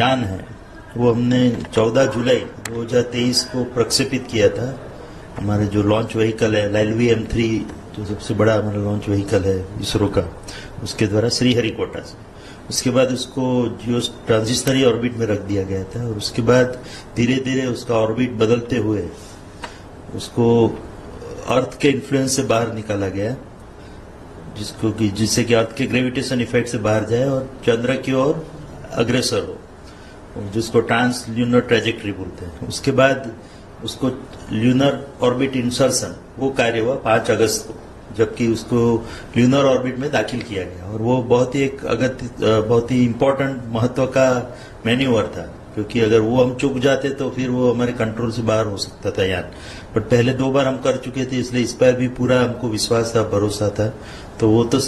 यान है वो हमने 14 जुलाई 2023 को प्रक्षेपित किया था। हमारे जो लॉन्च व्हीकल है LV-M3 जो सबसे बड़ा हमारा लॉन्च व्हीकल है इसरो का, उसके द्वारा श्रीहरिकोटा से। उसके बाद उसको जियो ट्रांजिशनरी ऑर्बिट में रख दिया गया था और उसके बाद धीरे धीरे उसका ऑर्बिट बदलते हुए उसको अर्थ के इन्फ्लुएंस से बाहर निकाला गया, जिससे कि अर्थ के ग्रेविटेशन इफेक्ट से बाहर जाए और चंद्र की ओर अग्रसर हो, जिसको ट्रांस ल्यूनर ट्रेजेक्ट्री बोलते हैं। उसके बाद उसको ल्यूनर ऑर्बिट इंसर्शन वो कार्य हुआ 5 अगस्त को, जबकि उसको ल्यूनर ऑर्बिट में दाखिल किया गया और वो बहुत ही इम्पोर्टेंट महत्व का मैन्यूवर था, क्योंकि अगर वो हम चूक जाते तो फिर वो हमारे कंट्रोल से बाहर हो सकता था यान। बट पहले 2 बार हम कर चुके थे, इसलिए इस पर भी पूरा हमको विश्वास था, भरोसा था। तो वो तो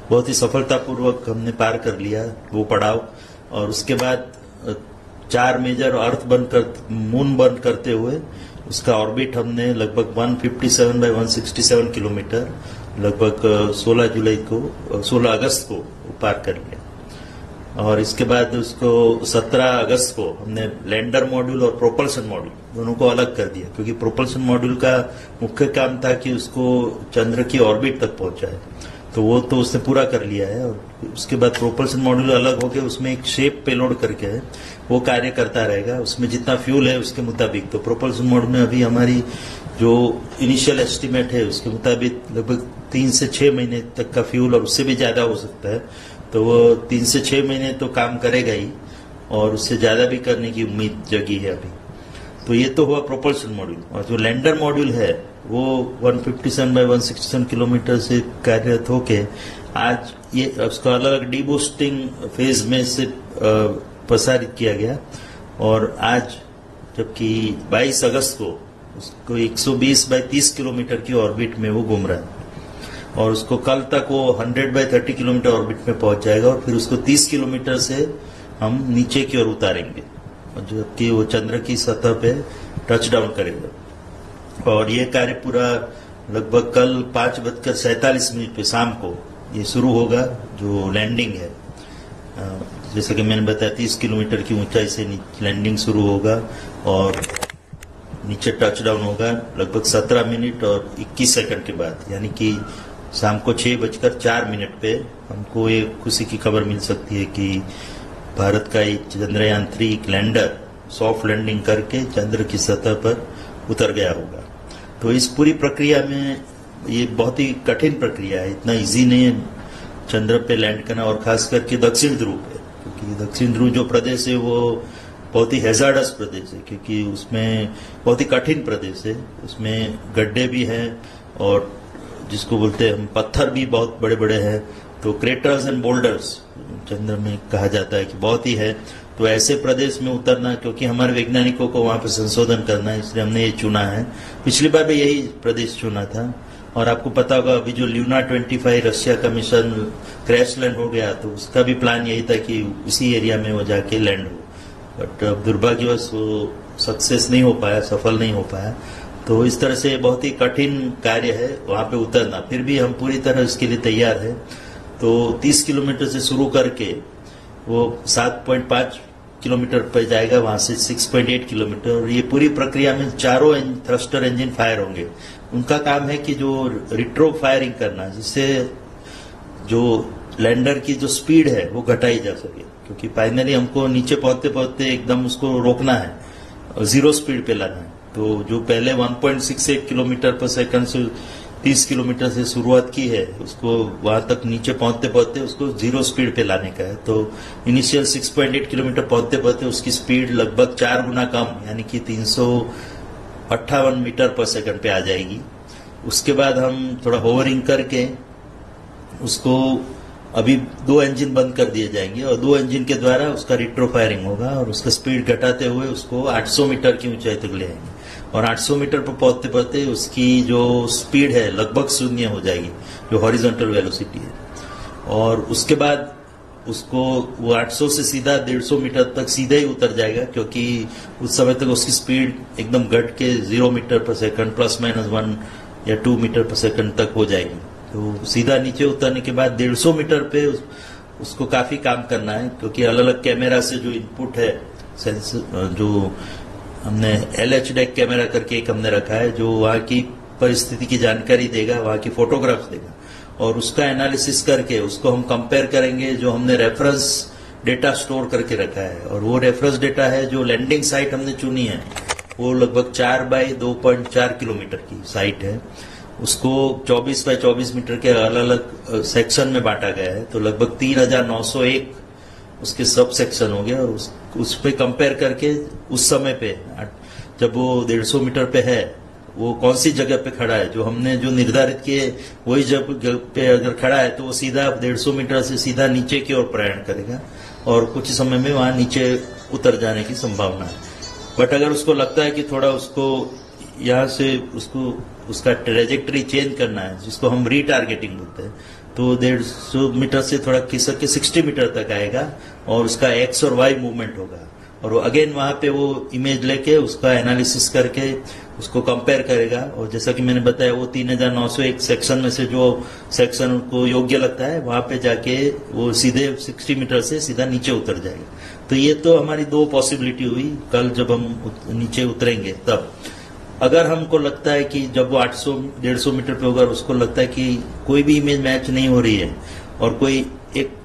बहुत ही सफलतापूर्वक हमने पार कर लिया वो पड़ाव। और उसके बाद 4 मेजर अर्थ मून बंद करते हुए उसका ऑर्बिट हमने लगभग 157 बाय 167 किलोमीटर लगभग 16 अगस्त को पार कर लिया। और इसके बाद उसको 17 अगस्त को हमने लैंडर मॉड्यूल और प्रोपल्शन मॉड्यूल दोनों को अलग कर दिया, क्योंकि प्रोपल्शन मॉड्यूल का मुख्य काम था कि उसको चंद्र की ऑर्बिट तक पहुंचाए, तो वो तो उसने पूरा कर लिया है। और उसके बाद प्रोपल्शन मॉड्यूल अलग होकर उसमें एक शेप पेलोड करके है, वो कार्य करता रहेगा, उसमें जितना फ्यूल है उसके मुताबिक। तो प्रोपल्शन मॉड्यूल में अभी हमारी जो इनिशियल एस्टिमेट है उसके मुताबिक लगभग 3 से 6 महीने तक का फ्यूल, और उससे भी ज्यादा हो सकता है, तो वो 3 से 6 महीने तो काम करेगा ही, और उससे ज्यादा भी करने की उम्मीद जगी है अभी। तो ये तो हुआ प्रोपल्शन मॉड्यूल। और जो लैंडर मॉड्यूल है वो 157 बाय 167 किलोमीटर से कार्यरत होके आज ये उसका अलग डीबूस्टिंग फेज में से प्रसारित किया गया, और आज जबकि 22 अगस्त को उसको 120 बाय 30 किलोमीटर की ऑर्बिट में वो घूम रहा है, और उसको कल तक वो 100 बाय 30 किलोमीटर ऑर्बिट में पहुंच जाएगा, और फिर उसको 30 किलोमीटर से हम नीचे की ओर उतारेंगे, जबकि वो चंद्र की सतह पे टच डाउन करेगा। और ये कार्य पूरा लगभग कल 5:47 पे शाम को ये शुरू होगा, जो लैंडिंग है। जैसा कि मैंने बताया 30 किलोमीटर की ऊंचाई से लैंडिंग शुरू होगा और नीचे टच डाउन होगा लगभग 17 मिनट और 21 सेकंड के बाद, यानी कि शाम को 6:04 पे हमको ये खुशी की खबर मिल सकती है कि भारत का एक चंद्रयान 3 लैंडर सॉफ्ट लैंडिंग करके चंद्र की सतह पर उतर गया होगा। तो इस पूरी प्रक्रिया में ये बहुत ही कठिन प्रक्रिया है, इतना इजी नहीं है चंद्र पे लैंड करना, और खास करके दक्षिण ध्रुव पे, क्योंकि दक्षिण ध्रुव जो प्रदेश है वो बहुत ही हैजार्डस प्रदेश है, क्योंकि उसमें बहुत ही कठिन प्रदेश है, उसमें गड्ढे भी हैं और जिसको बोलते हैं हम पत्थर भी बहुत बड़े बड़े हैं। तो क्रेटर्स एंड बोल्डर्स चंद्र में कहा जाता है कि बहुत ही है। तो ऐसे प्रदेश में उतरना, क्योंकि हमारे वैज्ञानिकों को वहां पर संशोधन करना है, इसलिए हमने ये चुना है। पिछली बार भी यही प्रदेश चुना था। और आपको पता होगा अभी जो ल्यूना 25 रशिया का मिशन क्रैश लैंड हो गया, तो उसका भी प्लान यही था कि उसी एरिया में वो जाके लैंड हो, बट अब दुर्भाग्यवश वो सक्सेस नहीं हो पाया, सफल नहीं हो पाया। तो इस तरह से बहुत ही कठिन कार्य है वहां पे उतरना, फिर भी हम पूरी तरह इसके लिए तैयार है। तो 30 किलोमीटर से शुरू करके वो 7.5 किलोमीटर पर जाएगा, वहां से 6.8 किलोमीटर, और ये पूरी प्रक्रिया में 4 थ्रस्टर इंजन फायर होंगे। उनका काम है कि जो रिट्रो फायरिंग करना, जिससे जो लैंडर की जो स्पीड है वो घटाई जा सके, क्योंकि फाइनली हमको नीचे पहुंचते पहुंचते एकदम उसको रोकना है, 0 स्पीड पे लाना है। तो जो पहले 1.68 किलोमीटर पर सेकंड से 30 किलोमीटर से शुरुआत की है, उसको वहां तक नीचे पहुंचते पहुंचते उसको 0 स्पीड पे लाने का है। तो इनिशियल 6.8 किलोमीटर पहुंचते पहुंचते उसकी स्पीड लगभग 4 गुना कम, यानी कि 358 मीटर पर सेकंड पे आ जाएगी। उसके बाद हम थोड़ा होवरिंग करके उसको अभी 2 इंजन बंद कर दिए जाएंगे, और 2 इंजन के द्वारा उसका रिट्रो फायरिंग होगा, और उसका स्पीड घटाते हुए उसको 800 मीटर की ऊंचाई तक ले आएंगे। और 800 मीटर पर पहुंचते पहुंचते उसकी जो स्पीड है लगभग 0 हो जाएगी, जो हॉरिजॉन्टल वेलोसिटी है। और उसके बाद उसको वो 800 से सीधा 150 मीटर तक सीधे ही उतर जाएगा, क्योंकि उस समय तक उसकी स्पीड एकदम घट के 0 मीटर पर सेकंड ±1 या 2 मीटर पर सेकंड तक हो जाएगी। तो सीधा नीचे उतरने के बाद 150 मीटर पे उसको काफी काम करना है, क्योंकि अलग अलग कैमरा से जो इनपुट है जो हमने LH डेक कैमरा करके एक हमने रखा है, जो वहां की परिस्थिति की जानकारी देगा, वहां की फोटोग्राफ्स देगा, और उसका एनालिसिस करके उसको हम कंपेयर करेंगे जो हमने रेफरेंस डेटा स्टोर करके रखा है। और वो रेफरेंस डेटा है जो लैंडिंग साइट हमने चुनी है, वो लगभग 4 बाई 2.4 किलोमीटर की साइट है। उसको 24 बाई 24 मीटर के अलग अलग सेक्शन में बांटा गया है, तो लगभग 3901 उसके सब सेक्शन हो गए। और उस पे कंपेयर करके उस समय पे जब वो 150 मीटर पे है, वो कौन सी जगह पे खड़ा है, जो हमने जो निर्धारित किए वही जगह पे अगर खड़ा है तो वो सीधा 150 मीटर से सीधा नीचे की ओर प्रयाण करेगा और कुछ समय में वहां नीचे उतर जाने की संभावना है। बट अगर उसको लगता है कि थोड़ा उसको यहाँ से उसका ट्रेजेक्टरी चेंज करना है, जिसको हम रीटारगेटिंग बोलते हैं, तो 150 मीटर से थोड़ा खिसक के 60 मीटर तक आएगा और उसका एक्स और वाई मूवमेंट होगा। और वो अगेन वहां पे वो इमेज लेके उसका एनालिसिस करके उसको कंपेयर करेगा। और जैसा कि मैंने बताया, वो 3901 सेक्शन में से जो सेक्शन को योग्य लगता है वहां पे जाके वो सीधे 60 मीटर से सीधा नीचे उतर जाएगा। तो ये तो हमारी दो पॉसिबिलिटी हुई कल जब हम नीचे उतरेंगे तब। अगर हमको लगता है कि जब वो 800-150 मीटर पे होगा, उसको लगता है कि कोई भी इमेज मैच नहीं हो रही है और कोई एक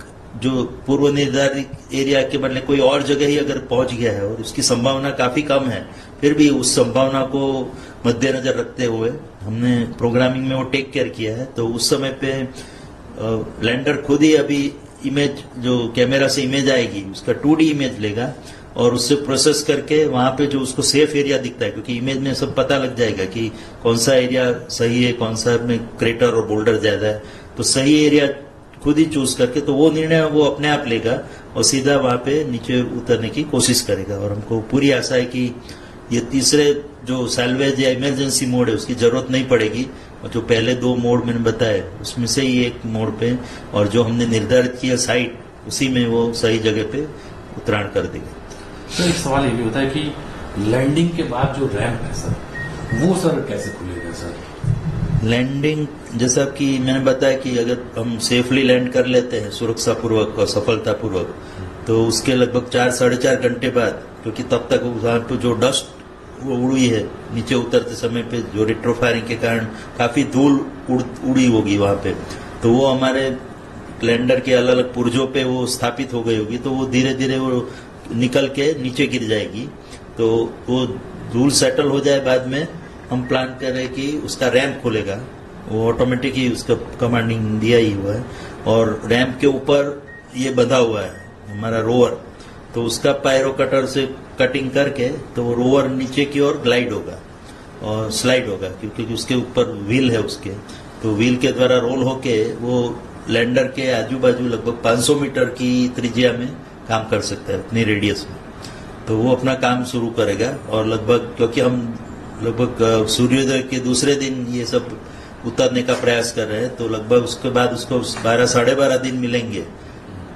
जो पूर्व निर्धारित एरिया के बदले कोई और जगह ही अगर पहुंच गया है और उसकी संभावना काफी कम है, फिर भी उस संभावना को मद्देनजर रखते हुए हमने प्रोग्रामिंग में वो टेक केयर किया है। तो उस समय पे लैंडर खुद ही अभी इमेज जो कैमरा से इमेज आएगी उसका 2D इमेज लेगा और उससे प्रोसेस करके वहां पे जो उसको सेफ एरिया दिखता है, क्योंकि इमेज में सब पता लग जाएगा कि कौन सा एरिया सही है, कौन सा में क्रेटर और बोल्डर ज्यादा है, तो सही एरिया खुद ही चूज करके तो वो निर्णय वो अपने आप लेगा और सीधा वहां पे नीचे उतरने की कोशिश करेगा। और हमको पूरी आशा है कि ये तीसरे जो सैल्वेज या इमरजेंसी मोड है उसकी जरूरत नहीं पड़ेगी, और जो पहले दो मोड मैंने बताए उसमें से ही एक मोड पे और जो हमने निर्धारित किया साइट उसी में वो सही जगह पे उतराण कर देगा। सर एक सवाल ये भी होता है कि लैंडिंग के बाद जो रैंप है सर, वो सर कैसे खुलेगा सर? लैंडिंग जैसा कि मैंने बताया कि अगर हम सेफली लैंड कर लेते हैं सुरक्षापूर्वक और सफलतापूर्वक, तो उसके लगभग 4-4.5 घंटे बाद, क्योंकि तब तक वहां पर जो डस्ट वो उड़ी है नीचे उतरते समय पे जो रेट्रोफायरिंग के कारण काफी धूल उड़ी होगी वहां पे, तो वो हमारे लैंडर के अलग अलग पुर्जों पे वो स्थापित हो गई होगी, तो वो धीरे धीरे वो निकल के नीचे गिर जाएगी। तो वो धूल सेटल हो जाए बाद में हम प्लान कर रहे हैं कि उसका रैंप खुलेगा, वो ऑटोमेटिक ही उसका कमांडिंग दिया ही हुआ है, और रैंप के ऊपर ये बंधा हुआ है हमारा रोवर, तो उसका पायरो कटर से कटिंग करके तो वो रोवर नीचे की ओर ग्लाइड होगा और स्लाइड होगा, क्योंकि उसके ऊपर व्हील है उसके, तो व्हील के द्वारा रोल होके वो लैंडर के आजू बाजू लगभग 500 मीटर की त्रिज्या में काम कर सकता है अपनी रेडियस में। तो वो अपना काम शुरू करेगा और लगभग, क्योंकि हम लगभग सूर्योदय के दूसरे दिन ये सब उतरने का प्रयास कर रहे हैं, तो लगभग उसके बाद उसको 12-12.5 दिन मिलेंगे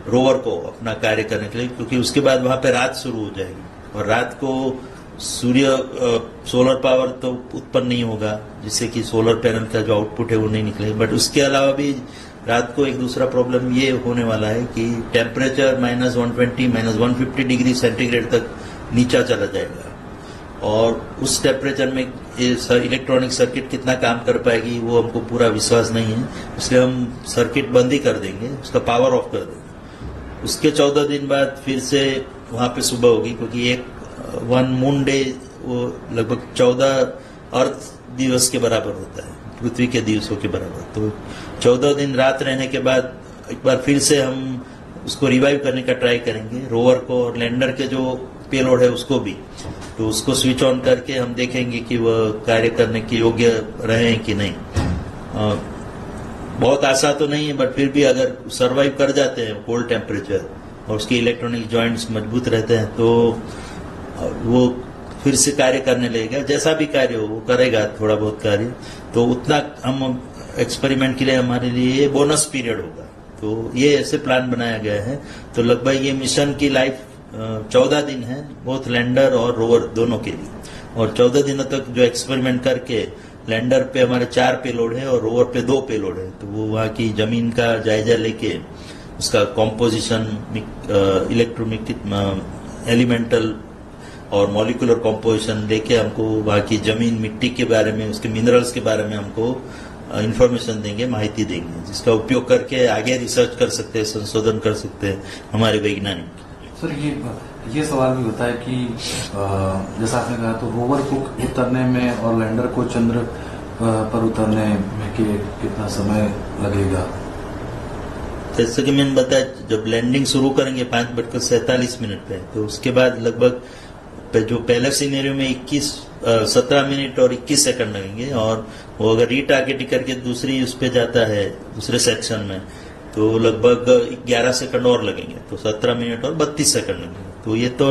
रोवर को अपना कार्य करने के लिए, क्योंकि उसके बाद वहां पे रात शुरू हो जाएगी और रात को सोलर पावर तो उत्पन्न नहीं होगा, जिससे कि सोलर पैनल का जो आउटपुट है वो नहीं निकले। बट उसके अलावा भी रात को एक दूसरा प्रॉब्लम ये होने वाला है कि टेम्परेचर -120 -150 डिग्री सेंटीग्रेड तक नीचा चला जाएगा, और उस टेम्परेचर में इलेक्ट्रॉनिक सर्किट कितना काम कर पाएगी वो हमको पूरा विश्वास नहीं है, इसलिए हम सर्किट बंद ही कर देंगे, उसका पावर ऑफ कर देंगे। उसके 14 दिन बाद फिर से वहां पे सुबह होगी, क्योंकि एक 1 मून डे वो लगभग 14 अर्थ दिवस के बराबर होता है, पृथ्वी के दिवसों के बराबर। तो 14 दिन रात रहने के बाद एक बार फिर से हम उसको रिवाइव करने का ट्राई करेंगे, रोवर को और लैंडर के जो पेलोड है उसको भी, तो उसको स्विच ऑन करके हम देखेंगे कि वह कार्य करने के योग्य रहे कि नहीं। बहुत आशा तो नहीं है, बट फिर भी अगर सरवाइव कर जाते हैं कोल्ड टेम्परेचर और उसके इलेक्ट्रॉनिक जॉइंट्स मजबूत रहते हैं, तो वो फिर से कार्य करने लगेगा। जैसा भी कार्य हो वो करेगा, थोड़ा बहुत कार्य, तो उतना हम एक्सपेरिमेंट के लिए हमारे लिए बोनस पीरियड होगा। तो ये ऐसे प्लान बनाया गया है। तो लगभग ये मिशन की लाइफ 14 दिन है, बोथ लैंडर और रोवर दोनों के लिए, और 14 दिनों तक जो एक्सपेरिमेंट करके लैंडर पे हमारे 4 पेलोड है और रोवर पे 2 पेलोड है, तो वो वहाँ की जमीन का जायजा लेके उसका कॉम्पोजिशन, एलिमेंटल और मॉलिकुलर कॉम्पोजिशन लेके हमको वहाँ की जमीन, मिट्टी के बारे में, उसके मिनरल्स के बारे में हमको इंफॉर्मेशन देंगे, माहिती देंगे, जिसका उपयोग करके आगे रिसर्च कर सकते हैं, संशोधन कर सकते हैं हमारे वैज्ञानिक। सर ये सवाल भी होता है कि जैसा आपने कहा, तो रोवर को उतरने में और लैंडर को चंद्र पर उतरने में कितना समय लगेगा? जैसे कि मैंने बताया, जब लैंडिंग शुरू करेंगे 5:47 पे, तो उसके बाद लगभग जो पहले सिनेरियो में 17 मिनट और 21 सेकंड लगेंगे, और वो अगर रीटारगेटिंग करके दूसरी उस पे जाता है, दूसरे सेक्शन में, तो लगभग 11 सेकंड और लगेंगे, तो 17 मिनट और 32 सेकंड लगेंगे। तो ये तो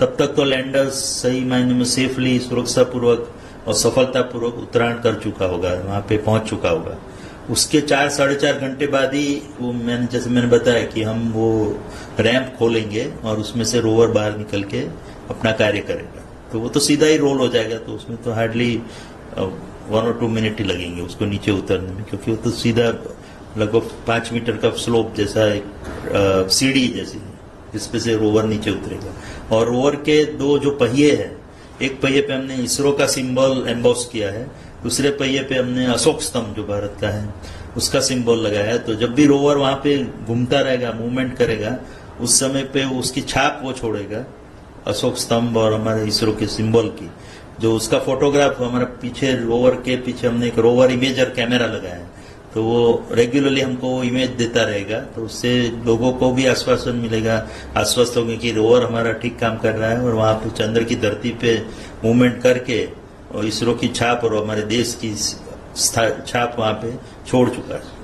तब तक तो लैंडर सही मायने में सेफली, सुरक्षापूर्वक और सफलतापूर्वक उत्तरायण कर चुका होगा, वहां पे पहुंच चुका होगा। उसके 4-4.5 घंटे बाद ही वो जैसे मैंने बताया कि हम वो रैंप खोलेंगे और उसमें से रोवर बाहर निकल के अपना कार्य करेगा, तो वो तो सीधा ही रोल हो जाएगा, तो उसमें तो हार्डली 1 और 2 मिनट ही लगेंगे उसको नीचे उतरने में, क्योंकि वो तो सीधा लगभग 5 मीटर का स्लोप जैसा एक सीढ़ी जैसी, जिसपे से रोवर नीचे उतरेगा। और रोवर के 2 जो पहिए हैं, एक पहिए पे हमने इसरो का सिंबल एम्बॉस किया है, दूसरे पहिए पे हमने अशोक स्तंभ जो भारत का है उसका सिंबल लगाया है। तो जब भी रोवर वहां पे घूमता रहेगा, मूवमेंट करेगा, उस समय पे उसकी छाप वो छोड़ेगा, अशोक स्तंभ और हमारे इसरो के सिंबल की। जो उसका फोटोग्राफ हमारा पीछे, रोवर के पीछे हमने एक रोवर इमेजर कैमरा लगाया है, तो वो रेगुलरली हमको इमेज देता रहेगा, तो उससे लोगों को भी आश्वासन मिलेगा, आश्वस्त होंगे कि रोवर हमारा ठीक काम कर रहा है और वहां पे चंद्र की धरती पे मूवमेंट करके और इसरो की छाप और हमारे देश की छाप वहां पे छोड़ चुका है।